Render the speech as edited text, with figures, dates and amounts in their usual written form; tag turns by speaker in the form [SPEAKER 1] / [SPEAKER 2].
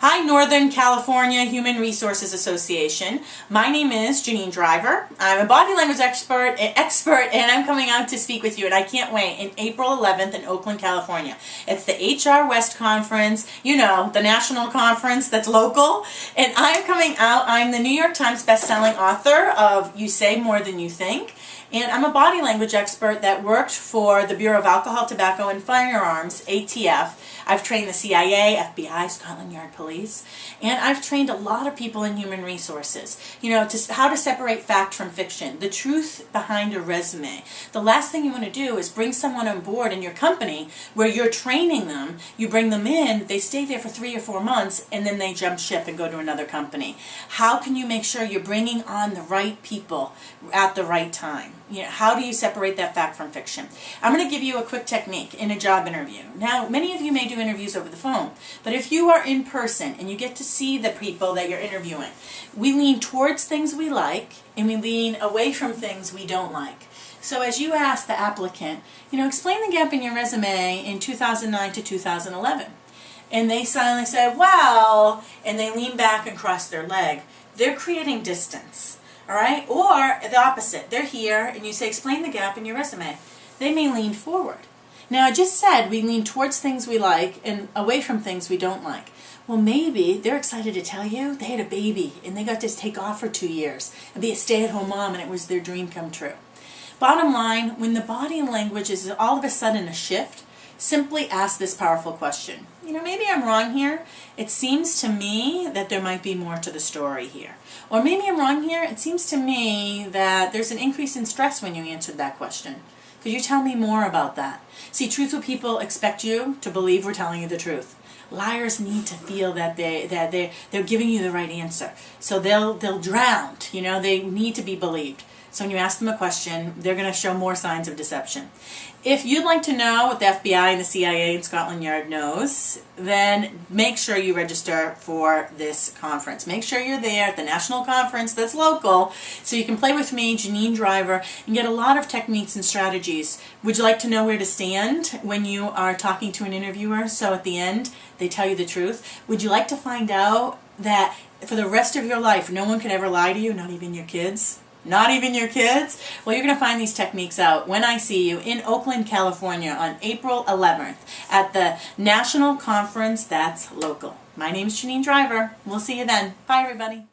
[SPEAKER 1] Hi, Northern California Human Resources Association. My name is Janine Driver. I'm a body language expert, and I'm coming out to speak with you, and I can't wait, in April 11th in Oakland, California. It's the HR West Conference, you know, the national conference that's local, and I'm coming out. I'm the New York Times best-selling author of You Say More Than You Think, and I'm a body language expert that worked for the Bureau of Alcohol, Tobacco, and Firearms, ATF. I've trained the CIA, FBI, Scotland Yard Police, and I've trained a lot of people in human resources, you know, how to separate fact from fiction, the truth behind a resume. The last thing you want to do is bring someone on board in your company where you're training them, you bring them in, they stay there for 3 or 4 months, and then they jump ship and go to another company. How can you make sure you're bringing on the right people at the right time? You know, how do you separate that fact from fiction? I'm going to give you a quick technique in a job interview. Now, many of you may do interviews over the phone, but if you are in person and you get to see the people that you're interviewing, we lean towards things we like and we lean away from things we don't like. So as you ask the applicant, you know, explain the gap in your resume in 2009 to 2011. And they silently say, well, and they lean back and cross their leg. They're creating distance. All right? Or the opposite. They're here and you say, explain the gap in your resume. They may lean forward. Now, I just said we lean towards things we like and away from things we don't like. Well, maybe they're excited to tell you they had a baby and they got to take off for 2 years and be a stay-at-home mom and it was their dream come true. Bottom line, when the body language is all of a sudden a shift, simply ask this powerful question. You know, maybe I'm wrong here. It seems to me that there might be more to the story here. Or maybe I'm wrong here. It seems to me that there's an increase in stress when you answered that question. Could you tell me more about that? See, truthful people expect you to believe we're telling you the truth. Liars need to feel that they're giving you the right answer. So they'll drown. You know, they need to be believed. So when you ask them a question, they're going to show more signs of deception. If you'd like to know what the FBI and the CIA and Scotland Yard knows, then make sure you register for this conference. Make sure you're there at the national conference that's local so you can play with me, Janine Driver, and get a lot of techniques and strategies. Would you like to know where to stand when you are talking to an interviewer so at the end they tell you the truth? Would you like to find out that for the rest of your life no one could ever lie to you, not even your kids? Not even your kids? Well, you're going to find these techniques out when I see you in Oakland, California on April 11th at the national conference that's local. My name's Janine Driver. We'll see you then. Bye, everybody.